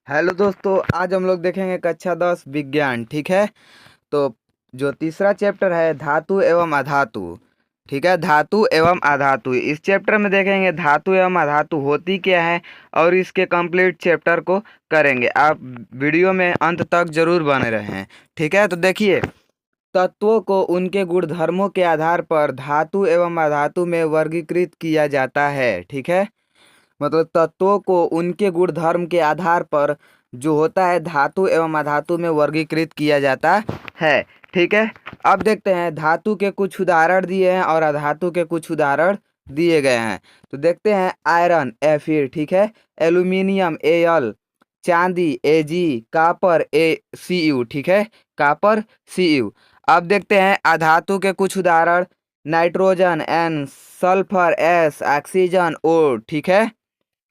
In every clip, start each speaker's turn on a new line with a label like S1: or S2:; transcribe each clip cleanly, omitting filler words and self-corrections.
S1: Hello दोस्तों, आज हम लोग देखेंगे कक्षा 10 विज्ञान। ठीक है। तो जो तीसरा चैप्टर है धातु एवं अधातु। ठीक है, धातु एवं अधातु। इस चैप्टर में देखेंगे धातु एवं अधातु होती क्या है और इसके कंप्लीट चैप्टर को करेंगे। आप वीडियो में अंत तक जरूर बने रहें। ठीक है, तो देखिए, तत्वों को उनके गुणधर्मों के आधार पर धातु एवं अधातु में वर्गीकृत किया जाता है। ठीक है, मतलब तत्वों को उनके गुण धर्म के आधार पर जो होता है धातु एवं अधातु में वर्गीकृत किया जाता है। ठीक है, अब देखते हैं धातु के कुछ उदाहरण दिए हैं और अधातु के कुछ उदाहरण दिए गए हैं। तो देखते हैं आयरन Fe। ठीक है, एल्यूमिनियम Al, चांदी Ag, कापर Cu। ठीक है, कापर Cu। अब देखते हैं अधातु के कुछ उदाहरण, nitrogen N, sulphur S, oxygen O। ठीक है,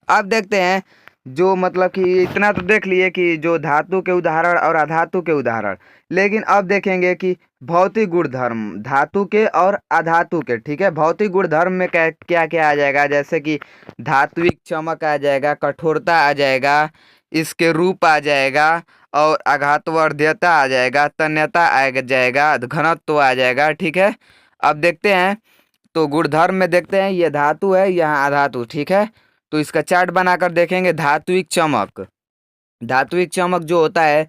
S1: अब देखते हैं जो मतलब कि इतना तो देख लिए कि जो धातु के उदाहरण और अधातु के उदाहरण, लेकिन अब देखेंगे कि भौतिक गुणधर्म धातु के और अधातु के। ठीक है, भौतिक गुणधर्म में क्या क्या क्या आ जाएगा, जैसे कि धात्विक चमक आ जाएगा, कठोरता आ जाएगा, इसके रूप आ जाएगा, और आघातवर्ध्यता आ जाएगा, तन्यता आ जाएगा, घनत्व आ जाएगा। ठीक है, अब देखते हैं तो गुणधर्म में देखते हैं ये धातु है, यहाँ अधातु। ठीक है, तो इसका चार्ट बनाकर देखेंगे। धात्विक चमक, धात्विक चमक जो होता है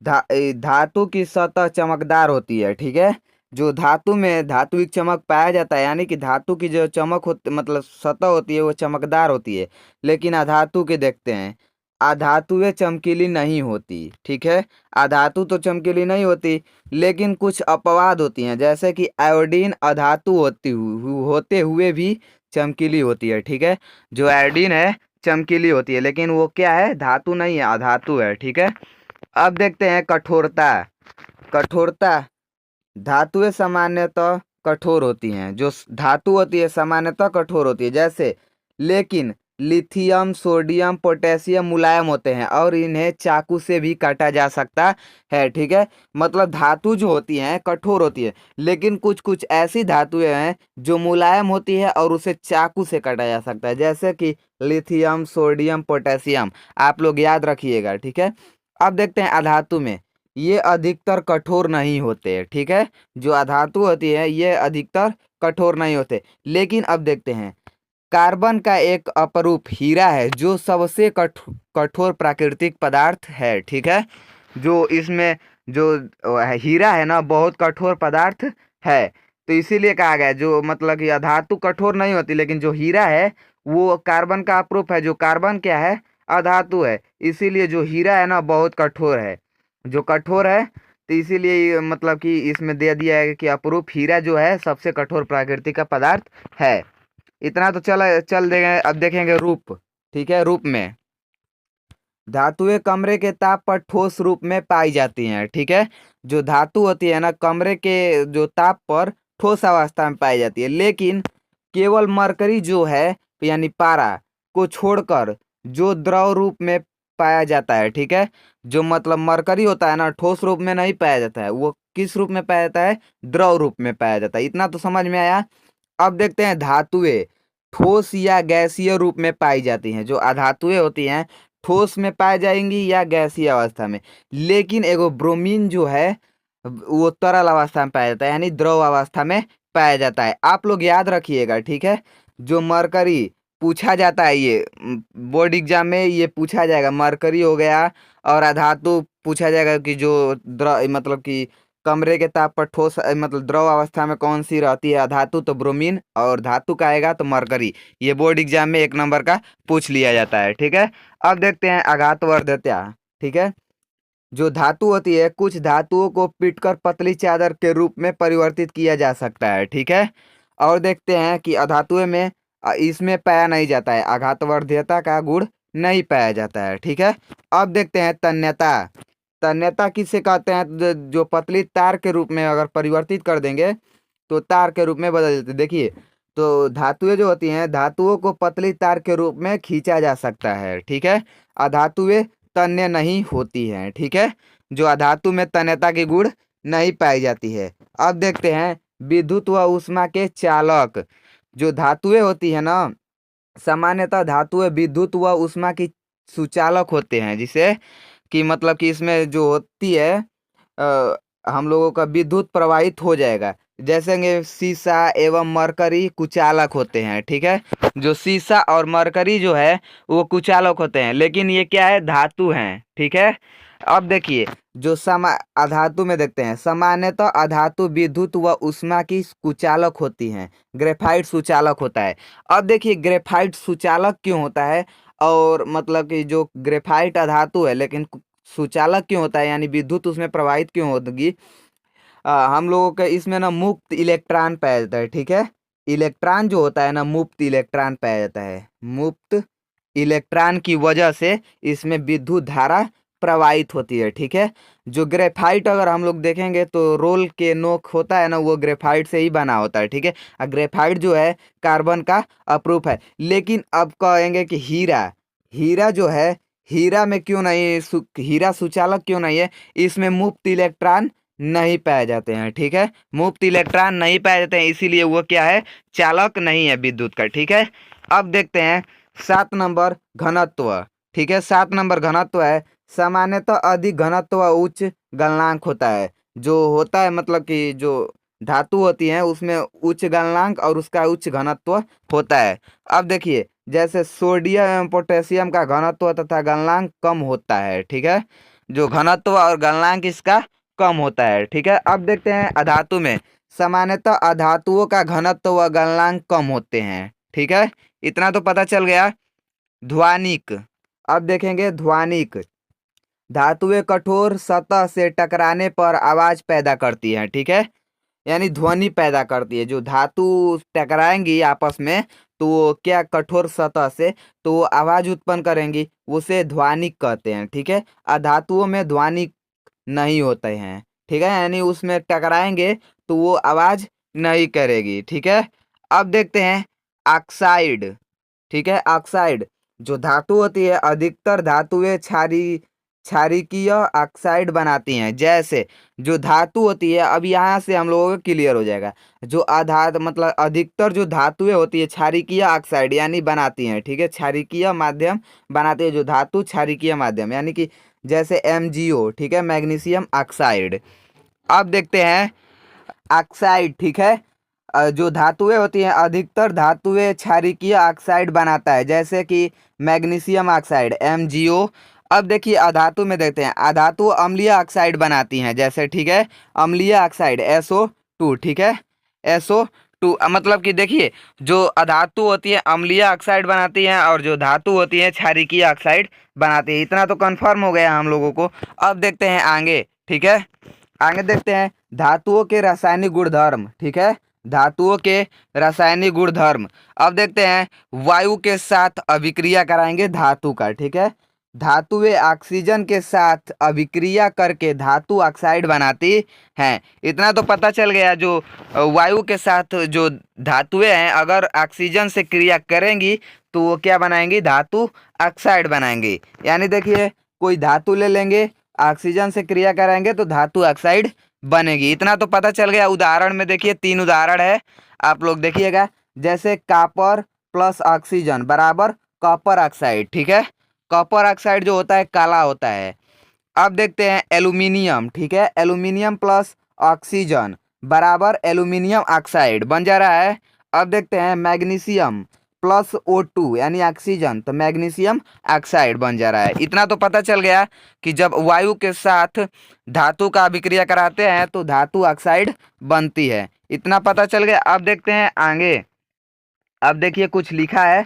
S1: धातु की सतह चमकदार होती है। ठीक है, जो धातु में धात्विक चमक पाया जाता है, यानी कि धातु की जो चमक होती मतलब सतह होती है वो चमकदार होती है। लेकिन अधातु के देखते हैं, अधातुएं चमकीली नहीं होती। ठीक है, अधातु तो चमकीली नहीं होती, लेकिन कुछ अपवाद होती हैं, जैसे कि आयोडीन अधातु होते हुए भी चमकीली होती है। ठीक है, जो आयोडीन है चमकीली होती है, लेकिन वो क्या है, धातु नहीं है, अधातु है। ठीक है, अब देखते हैं कठोरता। कठोरता, धातुएं सामान्यतः कठोर होती हैं, जो धातु होती है सामान्यतः कठोर होती है। जैसे लेकिन लिथियम, सोडियम, पोटेशियम मुलायम होते हैं और इन्हें चाकू से भी काटा जा सकता है। ठीक है, मतलब धातु जो होती हैं कठोर होती है, लेकिन कुछ कुछ ऐसी धातुएं हैं जो मुलायम होती है और उसे चाकू से काटा जा सकता है, जैसे कि लिथियम, सोडियम, पोटेशियम। आप लोग याद रखिएगा। ठीक है, अब देखते हैं अधातु में, ये अधिकतर कठोर नहीं होते। ठीक है, जो अधातु होती है ये अधिकतर कठोर नहीं होते। लेकिन अब देखते हैं कार्बन का एक अपरूप हीरा है जो सबसे कठोर प्राकृतिक पदार्थ है। ठीक है, जो इसमें जो हीरा है ना बहुत कठोर पदार्थ है। तो इसीलिए कहा गया जो मतलब कि अधातु कठोर नहीं होती, लेकिन जो हीरा है वो कार्बन का अपरूप है। जो कार्बन क्या है, अधातु है। इसीलिए जो हीरा है ना बहुत कठोर है, जो कठोर है। तो इसीलिए मतलब कि इसमें दे दिया है कि अपरूप हीरा जो है सबसे कठोर प्राकृतिक का पदार्थ है। इतना तो चल चल देंगे। अब देखेंगे रूप। ठीक है, रूप में धातुएं कमरे के ताप पर ठोस रूप में पाई जाती हैं। ठीक है, जो धातु होती है ना कमरे के जो ताप पर ठोस अवस्था में पाई जाती है, लेकिन केवल मरकरी जो है यानी पारा को छोड़कर जो द्रव रूप में पाया जाता है। ठीक है, जो मतलब मरकरी होता है ना ठोस रूप में नहीं पाया जाता है, वो किस रूप में पाया जाता है, द्रव रूप में पाया जाता है। इतना तो समझ में आया। अब देखते हैं धातुएं ठोस या गैसीय रूप में पाई जाती हैं। जो अधातुएं होती हैं ठोस में पाई जाएंगी या गैसीय अवस्था में, लेकिन एगो ब्रोमीन जो है वो तरल अवस्था में पाया जाता है, यानी द्रव अवस्था में पाया जाता है। आप लोग याद रखिएगा। ठीक है, जो मरकरी पूछा जाता है, ये बोर्ड एग्जाम में ये पूछा जाएगा, मरकरी हो गया, और अधातु पूछा जाएगा कि जो द्रव मतलब कि कमरे के ताप पर ठोस मतलब द्रव अवस्था में कौन सी रहती है, अधातु तो ब्रोमीन, और धातु का आएगा तो मरकरी। ये बोर्ड एग्जाम में 1 नंबर का पूछ लिया जाता है। ठीक है, अब देखते हैं आघातवर्ध्यता। ठीक है, जो धातु होती है कुछ धातुओं को पीटकर पतली चादर के रूप में परिवर्तित किया जा सकता है। ठीक है, और देखते हैं कि अधातुएं में इसमें पाया नहीं जाता है, आघातवर्ध्यता का गुण नहीं पाया जाता है। ठीक है, अब देखते हैं तन्यता। तन्यता किसे कहते हैं, जो पतली तार के रूप में अगर परिवर्तित कर देंगे तो तार के रूप में बदल देते। देखिए, तो धातुएं जो होती हैं धातुओं को पतली तार के रूप में खींचा जा सकता है। ठीक है, अधातुएं तन्य नहीं होती हैं। ठीक है, जो अधातु में तन्यता की गुण नहीं पाई जाती है। अब देखते हैं विद्युत व ऊष्मा के चालक। जो धातुएं होती है ना सामान्यतः धातुएं विद्युत व ऊष्मा की सुचालक होते हैं, जिसे कि मतलब कि इसमें जो होती है हम लोगों का विद्युत प्रवाहित हो जाएगा। जैसे कि सीसा एवं मरकरी कुचालक होते हैं, ठीक है। जो सीसा और मरकरी जो है वो कुचालक होते हैं, लेकिन ये क्या है, धातु हैं, ठीक है। अब देखिए, जो अधातु में देखते हैं, सामान्यतः अधातु विद्युत व ऊष्मा की कुचालक होती हैं। ग्रेफाइट सुचालक होता है। अब देखिए, ग्रेफाइट सुचालक क्यों होता है, और मतलब कि जो ग्रेफाइट अधातु है लेकिन सुचालक क्यों होता है, यानी विद्युत उसमें प्रवाहित क्यों होगी। हम लोगों के इसमें ना मुक्त इलेक्ट्रॉन पाया जाता है, ठीक है। इलेक्ट्रॉन जो होता है ना, मुक्त इलेक्ट्रॉन पाया जाता है। मुक्त इलेक्ट्रॉन की वजह से इसमें विद्युत धारा प्रवाहित होती है, ठीक है। जो ग्रेफाइट अगर हम लोग देखेंगे तो रोल के नोक होता है ना, वो ग्रेफाइट से ही बना होता है, ठीक है। और ग्रेफाइट जो है कार्बन का अपरूप है। लेकिन अब कहेंगे कि हीरा, हीरा जो है, हीरा में क्यों नहीं, हीरा सुचालक क्यों नहीं है, इसमें मुक्त इलेक्ट्रॉन नहीं पाए जाते हैं, ठीक है। मुक्त इलेक्ट्रॉन नहीं पाए जाते हैं, इसीलिए वो क्या है, चालक नहीं है विद्युत का, ठीक है। अब देखते हैं 7 नंबर घनत्व, ठीक है। 7 नंबर घनत्व है, सामान्यतः अधिक घनत्व व उच्च गलनांक होता है। जो होता है मतलब कि जो धातु होती है उसमें उच्च गलनांक और उसका उच्च घनत्व होता है। अब देखिए, जैसे सोडियम एवं पोटेशियम का घनत्व तथा गलनांक कम होता है, ठीक है। जो घनत्व और गलनांक इसका कम होता है, ठीक है। अब देखते हैं अधातु में, सामान्यतः अधातुओं का घनत्व व गलनांक कम होते हैं, ठीक है। इतना तो पता चल गया। ध्वनिक, अब देखेंगे ध्वनिक। धातुएं कठोर सतह से टकराने पर आवाज पैदा करती हैं, ठीक है। यानी ध्वनि पैदा करती है। जो धातु टकराएंगी आपस में तो वो क्या, कठोर सतह से, तो वो आवाज उत्पन्न करेंगी, उसे ध्वनिक कहते हैं, ठीक है। अधातुओं में ध्वनिक नहीं होते हैं, ठीक है। यानी उसमें टकराएंगे तो वो आवाज नहीं करेगी, ठीक है। अब देखते हैं ऑक्साइड, ठीक है। ऑक्साइड जो धातु होती है, अधिकतर धातुएं क्षारिकीय ऑक्साइड बनाती हैं। जैसे जो धातु होती है, अब यहाँ से हम लोगों को क्लियर हो जाएगा। जो आधार मतलब अधिकतर जो धातुएं होती है क्षारिकीय ऑक्साइड यानी बनाती हैं, ठीक है। क्षारिकीय माध्यम बनाती है जो धातु, क्षारिकीय माध्यम यानी कि जैसे MgO, ठीक है, मैग्नीशियम ऑक्साइड। अब देखते हैं ऑक्साइड, ठीक है। जो धातुएं होती हैं, अधिकतर धातुएं क्षारिकीय ऑक्साइड बनाता है, जैसे कि मैग्नीशियम ऑक्साइड MgO। अब देखिए अधातु में देखते हैं, अधातु अम्लीय ऑक्साइड बनाती हैं, जैसे, ठीक है, अम्लीय ऑक्साइड SO2, ठीक है। SO2 मतलब कि देखिए, जो अधातु होती है अम्लीय ऑक्साइड बनाती हैं और जो धातु होती है क्षारिकीय ऑक्साइड बनाती है। इतना तो कंफर्म हो गया हम लोगों को। अब देखते हैं आगे, ठीक है। आगे देखते हैं धातुओं के रासायनिक गुणधर्म, ठीक है। धातुओं के रासायनिक गुणधर्म। अब देखते हैं वायु के साथ अभिक्रिया कराएंगे धातु का, ठीक है। धातुएं ऑक्सीजन के साथ अभिक्रिया करके धातु ऑक्साइड बनाती हैं। इतना तो पता चल गया। जो वायु के साथ जो धातुएं हैं अगर ऑक्सीजन से क्रिया करेंगी तो वो क्या बनाएंगी, धातु ऑक्साइड बनाएंगी। यानी देखिए, कोई धातु ले लेंगे, ऑक्सीजन से क्रिया कराएंगे तो धातु ऑक्साइड बनेगी। इतना तो पता चल गया। उदाहरण में देखिए 3 उदाहरण है, आप लोग देखिएगा। जैसे कॉपर प्लस ऑक्सीजन बराबर कॉपर ऑक्साइड, ठीक है। कॉपर ऑक्साइड जो होता है काला होता है। अब देखते हैं एल्यूमिनियम, ठीक है। एल्यूमिनियम प्लस ऑक्सीजन बराबर एल्यूमिनियम ऑक्साइड बन जा रहा है। अब देखते हैं मैग्नीशियम प्लस O2 यानी ऑक्सीजन, तो मैग्नीशियम ऑक्साइड बन जा रहा है। इतना तो पता चल गया कि जब वायु के साथ धातु का अभिक्रिया कराते हैं तो धातु ऑक्साइड बनती है। इतना पता चल गया। अब देखते हैं आगे। अब देखिए कुछ लिखा है,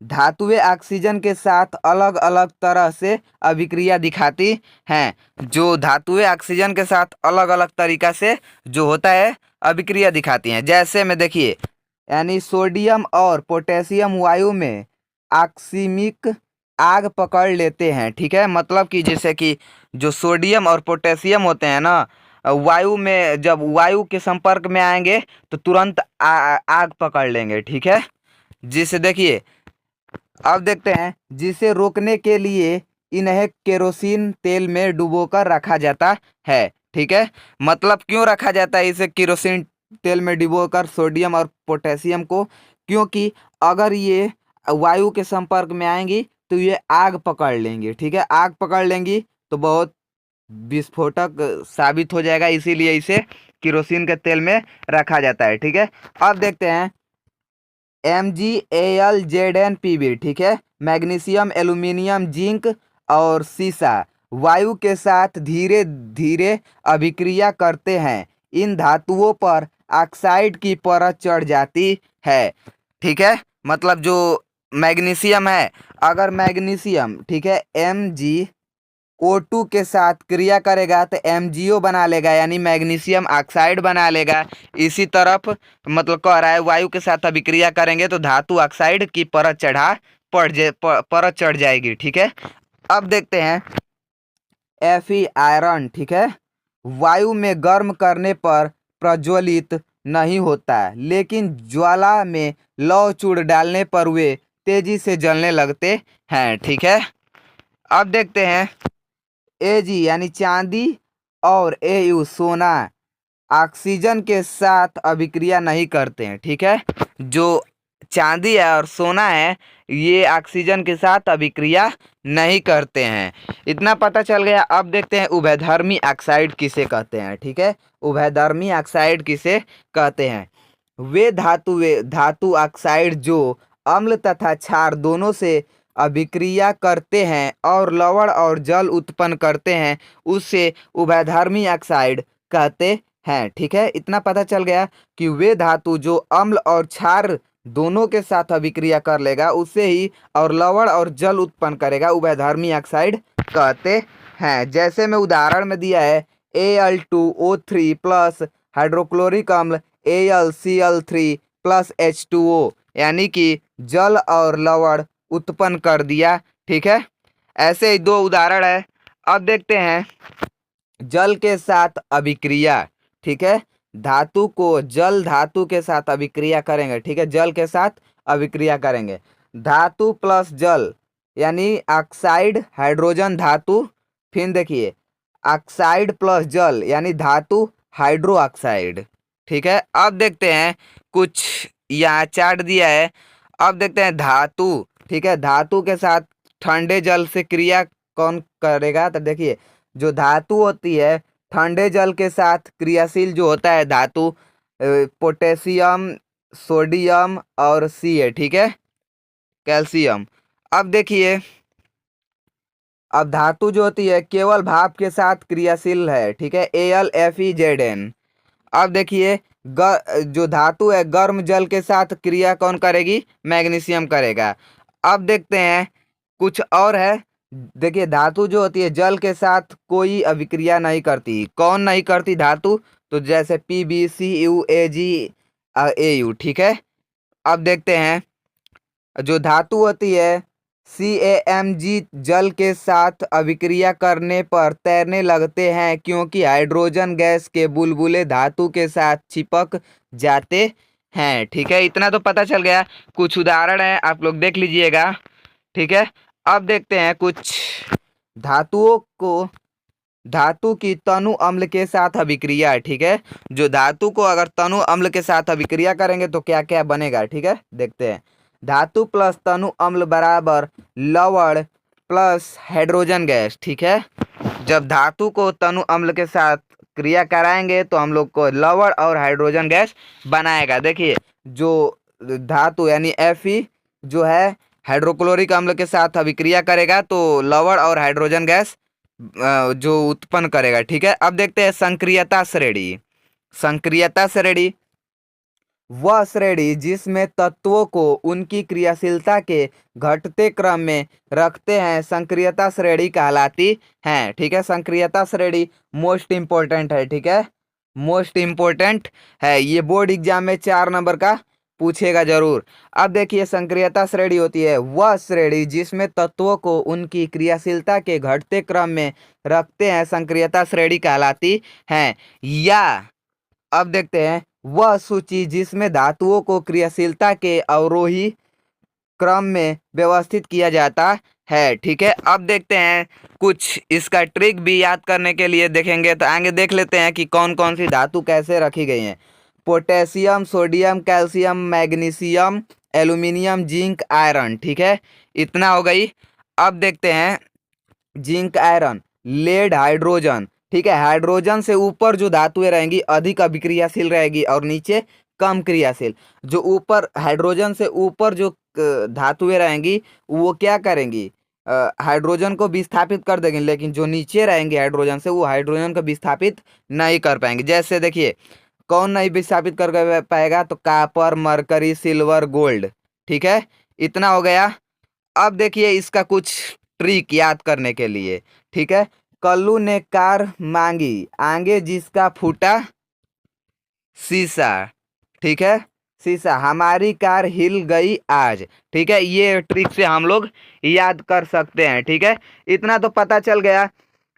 S1: धातुएं ऑक्सीजन के साथ अलग अलग तरह से अभिक्रिया दिखाती हैं। जो धातुएं ऑक्सीजन के साथ अलग अलग तरीका से जो होता है अभिक्रिया दिखाती हैं। जैसे में देखिए, यानी सोडियम और पोटेशियम वायु में आकस्मिक आग पकड़ लेते हैं, ठीक है। मतलब कि जैसे कि जो सोडियम और पोटेशियम होते हैं ना, वायु में जब वायु के संपर्क में आएंगे तो तुरंत आग पकड़ लेंगे, ठीक है। जिसे देखिए, अब देखते हैं जिसे रोकने के लिए इन्हें केरोसिन तेल में डुबोकर रखा जाता है, ठीक है। मतलब क्यों रखा जाता है इसे केरोसिन तेल में डुबोकर सोडियम और पोटेशियम को, क्योंकि अगर ये वायु के संपर्क में आएंगी तो ये आग पकड़ लेंगी। ठीक है, आग पकड़ लेंगी तो बहुत विस्फोटक साबित हो जाएगा, इसीलिए इसे केरोसिन के तेल में रखा जाता है। ठीक है, अब देखते हैं MgAlZnPb। ठीक है, मैग्नीशियम, एल्यूमिनियम, जिंक और सीसा वायु के साथ धीरे धीरे अभिक्रिया करते हैं। इन धातुओं पर ऑक्साइड की परत चढ़ जाती है। ठीक है, मतलब जो मैग्नीशियम है, अगर मैग्नीशियम, ठीक है, MgO2 के साथ क्रिया करेगा तो MgO बना लेगा, यानी मैग्नीशियम ऑक्साइड बना लेगा। इसी तरफ मतलब कह रहा है वायु के साथ अभिक्रिया करेंगे तो धातु ऑक्साइड की परत चढ़ जाएगी। ठीक है, अब देखते हैं Fe आयरन। ठीक है, वायु में गर्म करने पर प्रज्वलित नहीं होता, लेकिन ज्वाला में लौह चूड़ डालने पर वे तेजी से जलने लगते हैं। ठीक है, अब देखते हैं Ag यानी चांदी और Au सोना ऑक्सीजन के साथ अभिक्रिया नहीं करते हैं। ठीक है, जो चांदी है और सोना है ये ऑक्सीजन के साथ अभिक्रिया नहीं करते हैं। इतना पता चल गया। अब देखते हैं उभयधर्मी ऑक्साइड किसे कहते हैं। ठीक है, उभयधर्मी ऑक्साइड किसे कहते हैं। वे धातु ऑक्साइड जो अम्ल तथा क्षार दोनों से अभिक्रिया करते हैं और लवण और जल उत्पन्न करते हैं, उससे उभयधर्मी ऑक्साइड कहते हैं। ठीक है, इतना पता चल गया कि वे धातु जो अम्ल और क्षार दोनों के साथ अभिक्रिया कर लेगा उससे ही और लवण और जल उत्पन्न करेगा, उभयधर्मी ऑक्साइड कहते हैं। जैसे में उदाहरण में दिया है Al2O3 प्लस हाइड्रोक्लोरिक अम्ल AlCl3 प्लस H2O, यानी कि जल और लवण उत्पन्न कर दिया। ठीक है, ऐसे ही दो उदाहरण है। अब देखते हैं जल के साथ अभिक्रिया। ठीक है, धातु को जल धातु के साथ अभिक्रिया करेंगे। ठीक है, जल के साथ अभिक्रिया करेंगे, धातु प्लस जल यानी ऑक्साइड हाइड्रोजन धातु। फिर देखिए ऑक्साइड प्लस जल यानी धातु हाइड्रो ऑक्साइड। ठीक है, अब देखते हैं कुछ यहाँ चार्ट दिया है। अब देखते हैं धातु। ठीक है, धातु के साथ ठंडे जल से क्रिया कौन करेगा, तो देखिए जो धातु होती है ठंडे जल के साथ क्रियाशील जो होता है धातु पोटेशियम, सोडियम और Ca। ठीक है, कैल्शियम। अब देखिए अब धातु जो होती है केवल भाप के साथ क्रियाशील है। ठीक है, AlFeZn। अब देखिए जो धातु है गर्म जल के साथ क्रिया कौन करेगी, मैग्नीशियम करेगा। अब देखते हैं कुछ और है। देखिए धातु जो होती है जल के साथ कोई अभिक्रिया नहीं करती। कौन नहीं करती धातु, तो जैसे PbCu AgAu। ठीक है, अब देखते हैं जो धातु होती है CaMg जल के साथ अभिक्रिया करने पर तैरने लगते हैं, क्योंकि हाइड्रोजन गैस के बुलबुले धातु के साथ चिपक जाते हैं। ठीक है, इतना तो पता चल गया। कुछ उदाहरण है आप लोग देख लीजिएगा। ठीक है, अब देखते हैं कुछ धातुओं को धातु की तनु अम्ल के साथ अभिक्रिया। ठीक है, जो धातु को अगर तनु अम्ल के साथ अभिक्रिया करेंगे तो क्या क्या बनेगा। ठीक है, देखते हैं धातु प्लस तनु अम्ल बराबर लवण प्लस हाइड्रोजन गैस। ठीक है, जब धातु को तनु अम्ल के साथ क्रिया कराएंगे तो हम लोग को लवण और हाइड्रोजन गैस बनाएगा। देखिए जो धातु यानी Fe जो है हाइड्रोक्लोरिक अम्ल के साथ अभिक्रिया करेगा तो लवण और हाइड्रोजन गैस जो उत्पन्न करेगा। ठीक है, अब देखते हैं संक्रियता श्रेणी। संक्रियता श्रेणी वह श्रेणी जिसमें तत्वों को उनकी क्रियाशीलता के घटते क्रम में रखते हैं संक्रियता श्रेणी कहलाती है। ठीक है, संक्रियता श्रेणी मोस्ट इम्पोर्टेंट है। ठीक है, मोस्ट इम्पोर्टेंट है, ये बोर्ड एग्जाम में 4 नंबर का पूछेगा जरूर। अब देखिए संक्रियता श्रेणी होती है वह श्रेणी जिसमें तत्वों को उनकी क्रियाशीलता के घटते क्रम में रखते हैं संक्रियता श्रेणी कहलाती है। या अब देखते हैं वह सूची जिसमें धातुओं को क्रियाशीलता के अवरोही क्रम में व्यवस्थित किया जाता है। ठीक है, अब देखते हैं कुछ इसका ट्रिक भी याद करने के लिए देखेंगे तो आगे देख लेते हैं कि कौन कौन सी धातु कैसे रखी गई हैं। Potassium, sodium, calcium, magnesium, aluminium, zinc, iron. ठीक है, इतना हो गई। अब देखते हैं जिंक आयरन, लेड हाइड्रोजन, ठीक है। हाइड्रोजन से ऊपर जो धातुएं रहेंगी अधिक अभिक्रियाशील रहेगी और नीचे कम क्रियाशील। जो ऊपर हाइड्रोजन से ऊपर जो धातुएं रहेंगी वो क्या करेंगी, हाइड्रोजन को विस्थापित कर देंगे, लेकिन जो नीचे रहेंगे हाइड्रोजन से वो हाइड्रोजन को विस्थापित नहीं कर पाएंगे। जैसे देखिए कौन नहीं विस्थापित कर पाएगा, तो कॉपर, मरकरी, सिल्वर, गोल्ड, ठीक है। इतना हो गया। अब देखिए इसका कुछ ट्रिक याद करने के लिए, ठीक है। कल्लू ने कार मांगी, आगे जिसका फूटा शीशा, ठीक है। शीशा, हमारी कार हिल गई आज, ठीक है। ये ट्रिक से हम लोग याद कर सकते हैं, ठीक है। इतना तो पता चल गया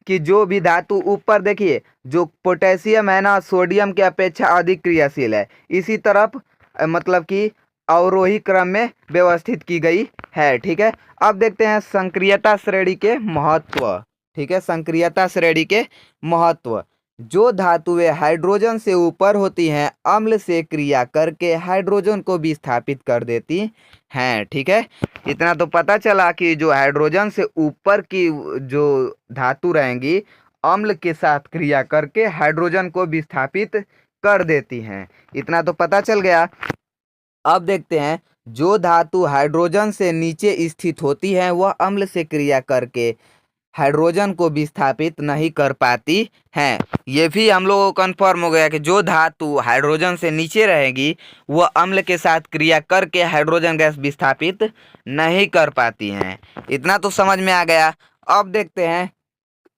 S1: कि जो भी धातु ऊपर देखिए, जो पोटेशियम है ना सोडियम की अपेक्षा अधिक क्रियाशील है, इसी तरफ मतलब कि अवरोही क्रम में व्यवस्थित की गई है, ठीक है। अब देखते हैं संक्रियता श्रेणी के महत्व, ठीक है। संक्रियता श्रेणी के महत्व, जो धातुएं हाइड्रोजन से ऊपर होती हैं अम्ल से क्रिया करके हाइड्रोजन को विस्थापित कर देती हैं, ठीक है। इतना तो पता चला कि जो हाइड्रोजन से ऊपर की जो धातु रहेंगी अम्ल के साथ क्रिया करके हाइड्रोजन को विस्थापित कर देती हैं। इतना तो पता चल गया। अब देखते हैं जो धातु हाइड्रोजन से नीचे स्थित होती है वह अम्ल से क्रिया करके हाइड्रोजन को विस्थापित नहीं कर पाती हैं। ये भी हम लोगों को कन्फर्म हो गया कि जो धातु हाइड्रोजन से नीचे रहेगी वह अम्ल के साथ क्रिया करके हाइड्रोजन गैस विस्थापित नहीं कर पाती हैं। इतना तो समझ में आ गया। अब देखते हैं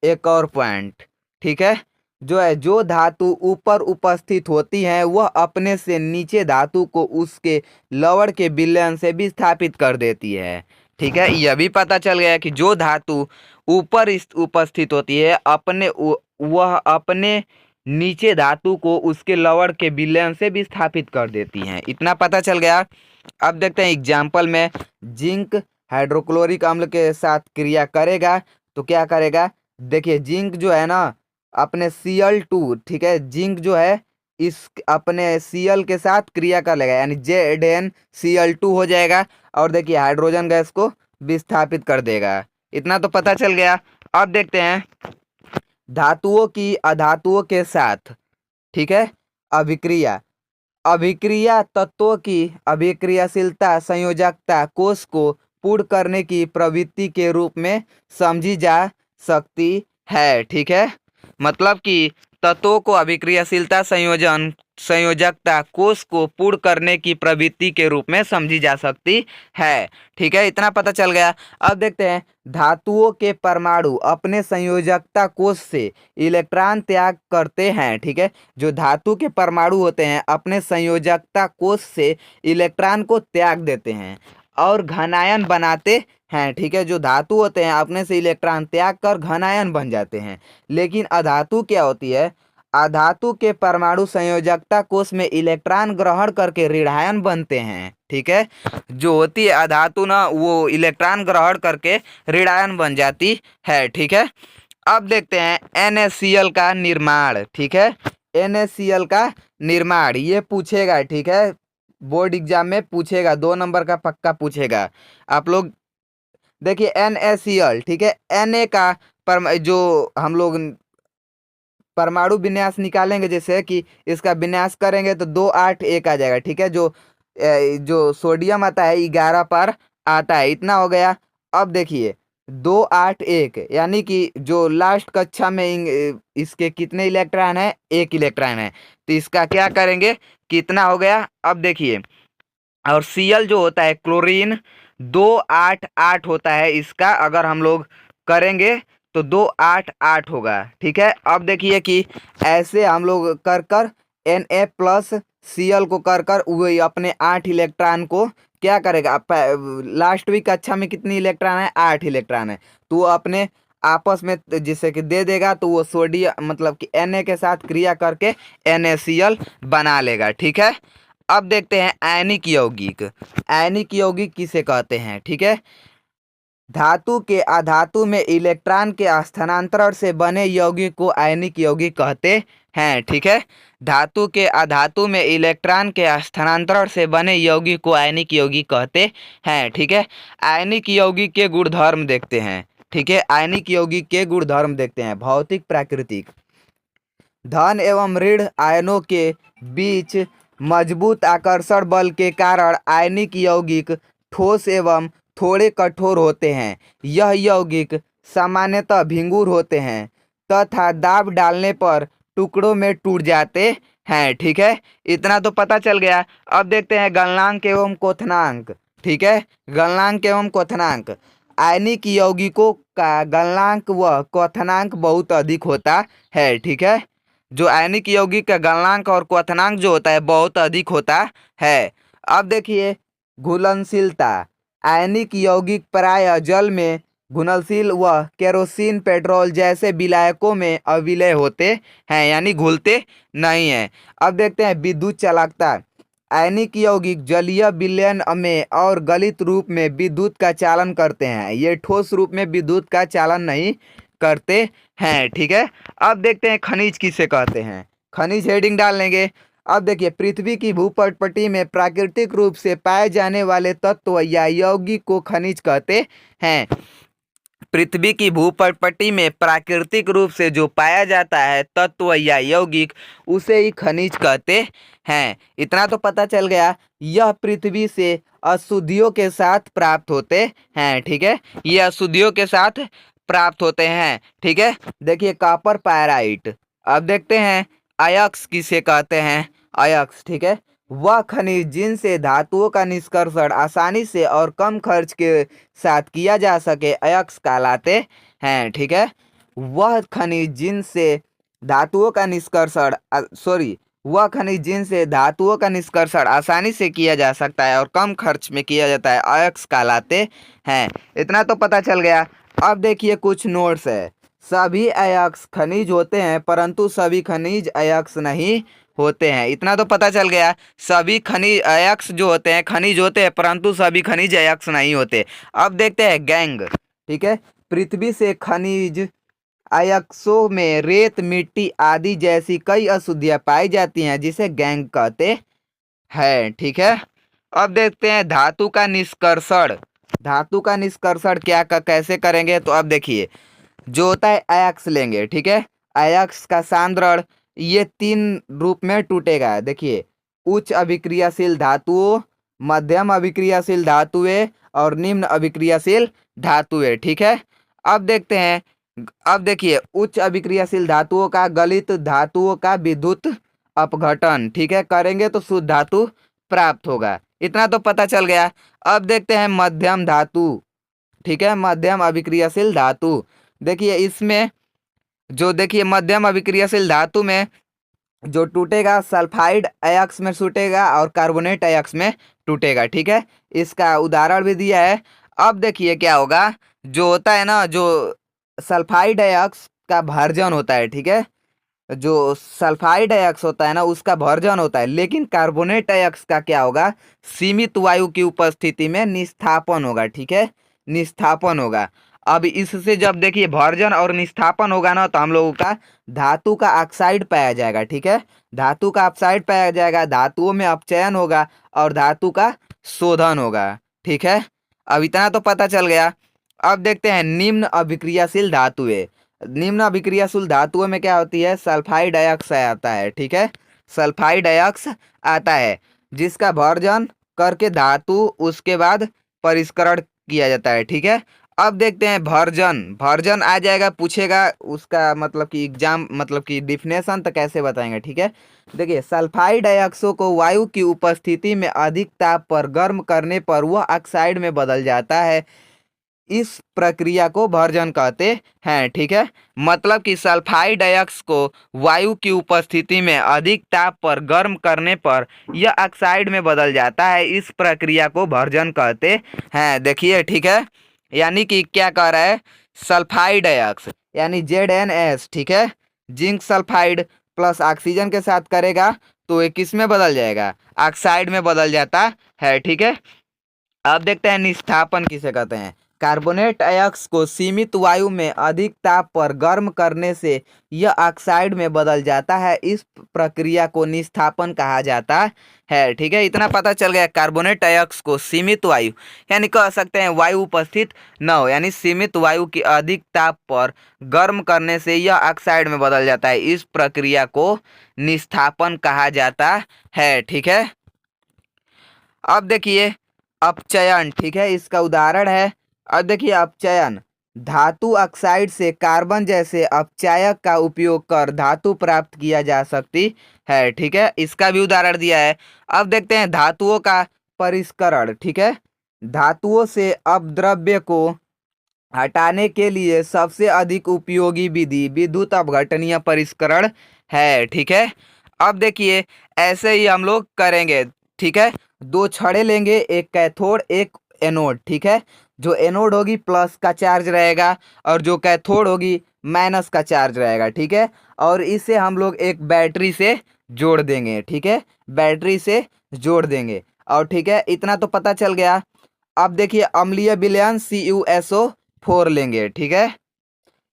S1: एक और पॉइंट, ठीक है। जो है जो धातु ऊपर उपस्थित होती है वह अपने से नीचे धातु को उसके लवण के विलयन से विस्थापित कर देती है, ठीक है। यह भी पता चल गया कि जो धातु ऊपर उपस्थित होती है वह अपने नीचे धातु को उसके लवण के विलयन से विस्थापित कर देती हैं। इतना पता चल गया। अब देखते हैं एग्जाम्पल में, जिंक हाइड्रोक्लोरिक अम्ल के साथ क्रिया करेगा तो क्या करेगा। देखिए जिंक जो है ना अपने Cl2, ठीक है, जिंक जो है इस अपने Cl के साथ क्रिया कर लेगा, यानी ZnCl2 हो जाएगा और देखिए हाइड्रोजन गैस को विस्थापित कर देगा। इतना तो पता चल गया। अब देखते हैं धातुओं की अधातुओं के साथ, ठीक है, अभिक्रिया। अभिक्रिया तत्वों की अभिक्रियाशीलता संयोजकता कोष को पूर्ण करने की प्रवृत्ति के रूप में समझी जा सकती है, ठीक है। मतलब कि तत्वों को अभिक्रियाशीलता संयोजकता कोष को पूर्ण करने की प्रवृत्ति के रूप में समझी जा सकती है, ठीक है। इतना पता चल गया। अब देखते हैं धातुओं के परमाणु अपने संयोजकता कोष से इलेक्ट्रॉन त्याग करते हैं, ठीक है। जो धातु के परमाणु होते हैं अपने संयोजकता कोष से इलेक्ट्रॉन को त्याग देते हैं और घनायन बनाते हैं, ठीक है। जो धातु होते हैं अपने से इलेक्ट्रॉन त्याग कर घनायन बन जाते हैं। लेकिन अधातु क्या होती है, अधातु के परमाणु संयोजकता कोष में इलेक्ट्रॉन ग्रहण करके ऋणायन बनते हैं, ठीक है। जो होती है अधातु ना वो इलेक्ट्रॉन ग्रहण करके ऋणायन बन जाती है, ठीक है। अब देखते हैं NaCl का निर्माण, ठीक है। NaCl का निर्माण ये पूछेगा, ठीक है, बोर्ड एग्जाम में पूछेगा, 2 नंबर का पक्का पूछेगा। आप लोग देखिए NaCl, ठीक है, Na का जो हम लोग परमाणु विन्यास निकालेंगे, जैसे कि इसका विन्यास करेंगे तो 281 आ जाएगा, ठीक है। जो सोडियम आता है 11 पर आता है। इतना हो गया। अब देखिए 281 यानी कि जो लास्ट कक्षा में इसके कितने इलेक्ट्रॉन है, 1 इलेक्ट्रॉन है, तो इसका क्या करेंगे, कितना हो गया। अब देखिए और Cl जो होता है क्लोरीन 288 होता है इसका, अगर हम लोग करेंगे तो 288 होगा, ठीक है। अब देखिए कि ऐसे हम लोग कर कर Na प्लस Cl को कर कर वही अपने 8 इलेक्ट्रॉन को क्या करेगा, लास्ट वीक कक्षा में कितनी इलेक्ट्रॉन है, 8 इलेक्ट्रॉन है, तो वो अपने आपस में जिससे कि दे देगा, तो वो सोडियम मतलब कि Na के साथ क्रिया करके NaCl बना लेगा, ठीक है। अब देखते हैं आयनिक यौगिक। आयनिक यौगिक किसे कहते हैं, ठीक है। धातु के अधातु में इलेक्ट्रॉन के स्थानांतरण से बने यौगिक को आयनिक यौगिक कहते हैं। ठीक है, धातु के अधातु में इलेक्ट्रॉन के स्थानांतरण से बने यौगिक को आयनिक यौगिक कहते हैं। ठीक है, आयनिक यौगिक के गुणधर्म देखते हैं। ठीक है, आयनिक यौगिक के गुणधर्म देखते हैं। भौतिक प्राकृतिक, धन एवं ऋण आयनों के बीच मजबूत आकर्षण बल के कारण आयनिक यौगिक ठोस एवं थोड़े कठोर होते हैं। यह यौगिक सामान्यतः भंगुर होते हैं तथा दाब डालने पर टुकड़ों में टूट जाते हैं। ठीक है, इतना तो पता चल गया। अब देखते हैं गलनांक एवं क्वथनांक। ठीक है, गलनांक एवं क्वथनांक, आयनिक यौगिकों का गलनांक व क्वथनांक बहुत अधिक होता है। ठीक है, जो आयनिक यौगिक का गलनांक और क्वथनांक जो होता है बहुत अधिक होता है। अब देखिए घुलनशीलता, आयनिक यौगिक प्रायः जल में घुलनशील व केरोसिन पेट्रोल जैसे विलायकों में अविलय होते हैं, यानी घुलते नहीं हैं। अब देखते हैं विद्युत चालकता, आयनिक यौगिक जलीय विलयन में और गलित रूप में विद्युत का चालन करते हैं। ये ठोस रूप में विद्युत का चालन नहीं करते हैं। ठीक है, अब देखते हैं खनिज किसे कहते हैं। खनिज हेडिंग डाल लेंगे। अब देखिए पृथ्वी की भूपटपटी में प्राकृतिक रूप से पाए जाने वाले तत्व या यौगिक को खनिज कहते हैं। पृथ्वी की भूपटपटी में प्राकृतिक रूप से जो पाया जाता है तत्व या यौगिक उसे ही खनिज कहते हैं। इतना तो पता चल गया। यह पृथ्वी से अशुद्धियों के साथ प्राप्त होते हैं। ठीक है, ये अशुद्धियों के साथ प्राप्त होते हैं। ठीक है, देखिए कॉपर पायराइट। अब देखते हैं अयस्क किसे कहते हैं। अयस्क, ठीक है, वह खनिज जिनसे धातुओं का निष्कर्षण आसानी से और कम खर्च के साथ किया जा सके अयस्क कहलाते हैं। ठीक है, वह खनिज जिनसे धातुओं का निष्कर्षण वह खनिज जिनसे धातुओं का निष्कर्षण आसानी से किया जा सकता है और कम खर्च में किया जाता है अयस्क कहलाते हैं। इतना तो पता चल गया। अब देखिए कुछ नोट्स है। सभी अयस्क खनिज होते हैं परंतु सभी खनिज अयस्क नहीं होते हैं। इतना तो पता चल गया। सभी खनिज अयस्क जो होते हैं खनिज होते हैं परंतु सभी खनिज अयस्क नहीं होते। अब देखते हैं गैंग। ठीक है, पृथ्वी से खनिज अयस्कों में रेत, मिट्टी आदि जैसी कई अशुद्धियां पाई जाती हैं जिसे गैंग कहते हैं। ठीक है, अब देखते हैं धातु का निष्कर्षण। धातु का निष्कर्षण कैसे करेंगे, तो अब देखिए जो होता है अयस्क लेंगे। ठीक है, अयस्क का सांद्रण ये 3 रूप में टूटेगा। देखिए उच्च अभिक्रियाशील धातुओं, मध्यम अभिक्रियाशील धातुएं और निम्न अभिक्रियाशील धातुएं। ठीक है, अब देखते हैं। अब देखिए उच्च अभिक्रियाशील धातुओं का गलित धातुओं का विद्युत अपघटन, ठीक है, करेंगे तो शुद्ध धातु प्राप्त होगा। इतना तो पता चल गया। अब देखते हैं मध्यम धातु। ठीक है, मध्यम अभिक्रियाशील धातु। देखिए इसमें जो देखिए मध्यम अभिक्रियाशील धातु में जो टूटेगा सल्फाइड अयस्क में टूटेगा और कार्बोनेट अयस्क में टूटेगा। ठीक है, इसका उदाहरण भी दिया है। अब देखिए क्या होगा, जो होता है ना, जो सल्फाइड अयस्क का भर्जन होता है। ठीक है, जो सल्फाइड अयस्क होता है ना उसका भर्जन होता है, लेकिन कार्बोनेट अयस्क का क्या होगा, सीमित वायु की उपस्थिति में निस्थापन होगा। ठीक है, निस्थापन होगा। अब इससे जब देखिए भर्जन और निस्थापन होगा ना तो हम लोगों का धातु का ऑक्साइड पाया जाएगा। ठीक है, धातु का ऑक्साइड पाया जाएगा, धातुओं में अपचयन होगा और धातु का शोधन होगा। ठीक है, अब इतना तो पता चल गया। अब देखते हैं निम्न अभिक्रियाशील धातुएं। निम्न अभिक्रियाशील धातुओं में क्या होती है, सल्फाइड अयस्क आता है। ठीक है, सल्फाइड अयस्क आता है जिसका भर्जन करके धातु उसके बाद परिष्करण किया जाता है। ठीक है, अब देखते हैं भर्जन। भर्जन आ जाएगा, पूछेगा उसका मतलब कि एग्जाम मतलब कि डिफिनेशन तो कैसे बताएंगे। ठीक है, देखिए सल्फाइड अयस्कों को वायु की उपस्थिति में अधिक ताप पर गर्म करने पर वह ऑक्साइड में बदल जाता है। इस प्रक्रिया को भर्जन कहते हैं। ठीक है, मतलब कि सल्फाइड अयस्क को वायु की उपस्थिति में अधिक ताप पर गर्म करने पर यह ऑक्साइड में बदल जाता है। इस प्रक्रिया को भर्जन कहते हैं। देखिए, ठीक है, यानी कि क्या कह रहा है, सल्फाइड अयस्क यानी ZnS, ठीक है, जिंक सल्फाइड प्लस ऑक्सीजन के साथ करेगा तो ये किस में बदल जाएगा, ऑक्साइड में बदल जाता है। ठीक है, अब देखते हैं निस्थापन किसे कहते हैं। कार्बोनेट अयस्क को सीमित वायु में अधिक ताप पर गर्म करने से यह ऑक्साइड में बदल जाता है। इस प्रक्रिया को निस्थापन कहा जाता है। ठीक है, इतना पता चल गया। कार्बोनेट अयस्क को सीमित वायु यानी कह सकते हैं वायु उपस्थित न हो, यानी सीमित वायु की अधिक ताप पर गर्म करने से यह ऑक्साइड में बदल जाता है। इस प्रक्रिया को निस्थापन कहा जाता है। ठीक है, अब देखिए अपचयन। ठीक है, इसका उदाहरण है। अब देखिए अपचयन, धातु ऑक्साइड से कार्बन जैसे अपचायक का उपयोग कर धातु प्राप्त किया जा सकती है। ठीक है, इसका भी उदाहरण दिया है। अब देखते हैं धातुओं का परिष्करण। ठीक है, धातुओं से अपद्रव्य को हटाने के लिए सबसे अधिक उपयोगी विधि विद्युत अपघटनीय परिष्करण है। ठीक है, अब देखिए ऐसे ही हम लोग करेंगे। ठीक है, दो छड़े लेंगे, एक कैथोड एक एनोड। ठीक है, जो एनोड होगी प्लस का चार्ज रहेगा और जो कैथोड होगी माइनस का चार्ज रहेगा। ठीक है, और इसे हम लोग एक बैटरी से जोड़ देंगे। ठीक है, बैटरी से जोड़ देंगे और ठीक है, इतना तो पता चल गया। अब देखिए अम्लीय विलयन CuSO4 लेंगे। ठीक है,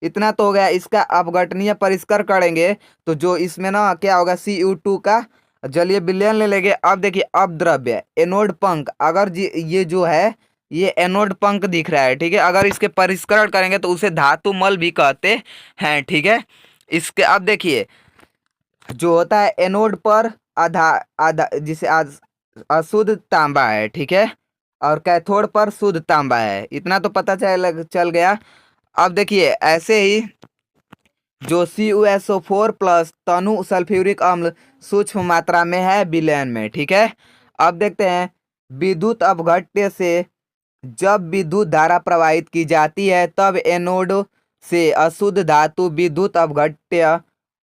S1: इतना तो हो गया। इसका अपघटनीय परिष्कार करेंगे तो जो इसमें ना क्या होगा, Cu2 का जलीय विलयन ले लेंगे। अब देखिए अपद्रव्य एनोड पंख, अगर ये जो है ये एनोड पंख दिख रहा है। ठीक है, अगर इसके परिष्करण करेंगे तो उसे धातु मल भी कहते हैं। ठीक है, इसके अब देखिए जो होता है एनोड पर आधा आधा जिसे आज अशुद्ध तांबा है। ठीक है, और कैथोड पर शुद्ध तांबा है। इतना तो पता चल गया। अब देखिए ऐसे ही जो CuSO4 प्लस तनु सल्फ्यूरिक अम्ल सूक्ष्म मात्रा में है विलयन में। ठीक है, अब देखते हैं विद्युत अपघट्य से जब विद्युत धारा प्रवाहित की जाती है तब एनोड से अशुद्ध धातु विद्युत अपघट्य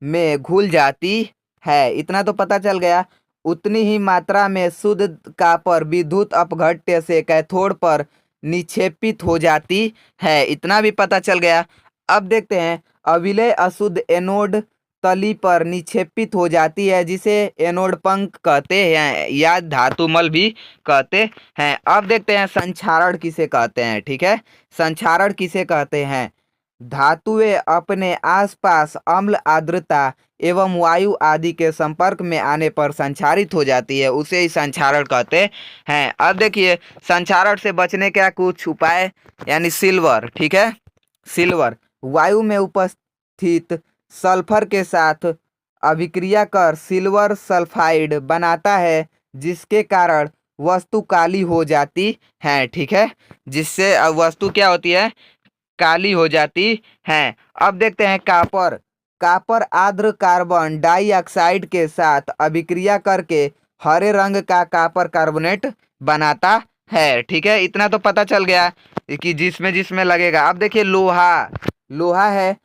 S1: में घुल जाती है। इतना तो पता चल गया। उतनी ही मात्रा में शुद्ध कॉपर विद्युत अपघट्य से कैथोड पर निक्षेपित हो जाती है। इतना भी पता चल गया। अब देखते हैं अविलय अशुद्ध एनोड तली पर निक्षेपित हो जाती है जिसे एनोड पंख कहते हैं या धातुमल भी कहते हैं। अब देखते हैं संक्षारण किसे कहते हैं। ठीक है, संक्षारण किसे कहते हैं, धातुएं अपने आसपास अम्ल आर्द्रता एवं वायु आदि के संपर्क में आने पर संक्षारित हो जाती है, उसे ही संक्षारण कहते हैं। अब देखिए संक्षारण से बचने का कुछ उपाय, यानी सिल्वर। ठीक है, सिल्वर वायु में उपस्थित सल्फर के साथ अभिक्रिया कर सिल्वर सल्फाइड बनाता है जिसके कारण वस्तु काली हो जाती है। ठीक है, जिससे वस्तु क्या होती है, काली हो जाती हैं। अब देखते हैं कॉपर। कॉपर आर्द्र कार्बन डाइऑक्साइड के साथ अभिक्रिया करके हरे रंग का कॉपर कार्बोनेट बनाता है। ठीक है, इतना तो पता चल गया कि जिसमें जिसमें लगेगा। अब देखिए लोहा, लोहा है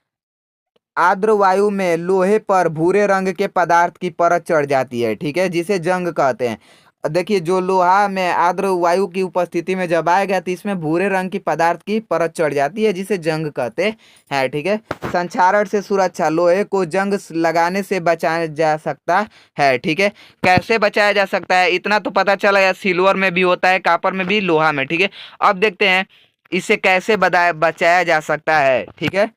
S1: आर्द्र वायु में लोहे पर भूरे रंग के पदार्थ की परत चढ़ जाती है। ठीक है, जिसे जंग कहते हैं। देखिए जो लोहा में आर्द्र वायु की उपस्थिति में जब आएगा तो इसमें भूरे रंग की पदार्थ की परत चढ़ जाती है जिसे जंग कहते हैं। ठीक है, संक्षारण से सुरक्षा, लोहे को जंग लगाने से बचाया जा सकता है। ठीक है, कैसे बचाया जा सकता है, इतना तो पता चला या सिल्वर में भी होता है, कॉपर में भी, लोहा में। ठीक है, अब देखते हैं इसे कैसे बचाया जा सकता है। ठीक है,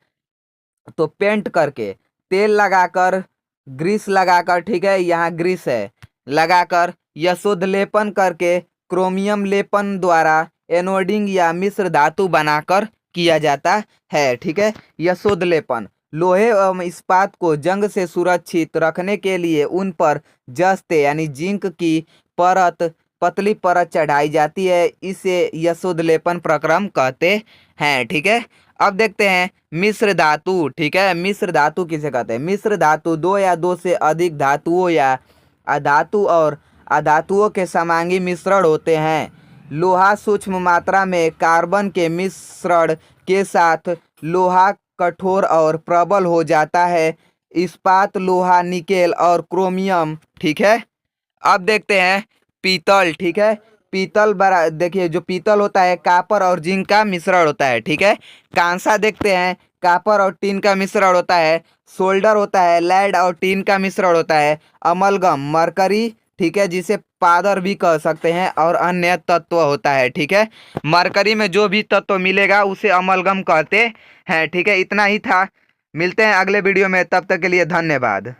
S1: तो पेंट करके, तेल लगाकर, ग्रीस लगाकर। ठीक है, यहाँ ग्रीस है लगाकर, यशोध लेपन करके, क्रोमियम लेपन द्वारा एनोडिंग या मिश्र धातु बनाकर किया जाता है। ठीक है, यशोध लेपन लोहे एवं इस्पात को जंग से सुरक्षित रखने के लिए उन पर जस्ते यानी जिंक की परत, पतली परत चढ़ाई जाती है। इसे यशोध लेपन प्रक्रम कहते हैं। ठीक है, अब देखते हैं मिश्र धातु। ठीक है, मिश्र धातु किसे कहते हैं, मिश्र धातु दो या दो से अधिक धातुओं या अधातु और अधातुओं के समांगी मिश्रण होते हैं। लोहा सूक्ष्म मात्रा में कार्बन के मिश्रण के साथ लोहा कठोर और प्रबल हो जाता है। इस्पात, लोहा, निकेल और क्रोमियम। ठीक है, अब देखते हैं पीतल। ठीक है, पीतल बड़ा, देखिए जो पीतल होता है कॉपर और जिंक का मिश्रण होता है। ठीक है, कांसा देखते हैं कॉपर और टीन का मिश्रण होता है। सोल्डर होता है लेड और टीन का मिश्रण होता है। अमलगम मरकरी ठीक है, जिसे पादर भी कह सकते हैं और अन्य तत्व होता है। ठीक है, मरकरी में जो भी तत्व मिलेगा उसे अमलगम कहते हैं। ठीक है, इतना ही था। मिलते हैं अगले वीडियो में, तब तक के लिए धन्यवाद।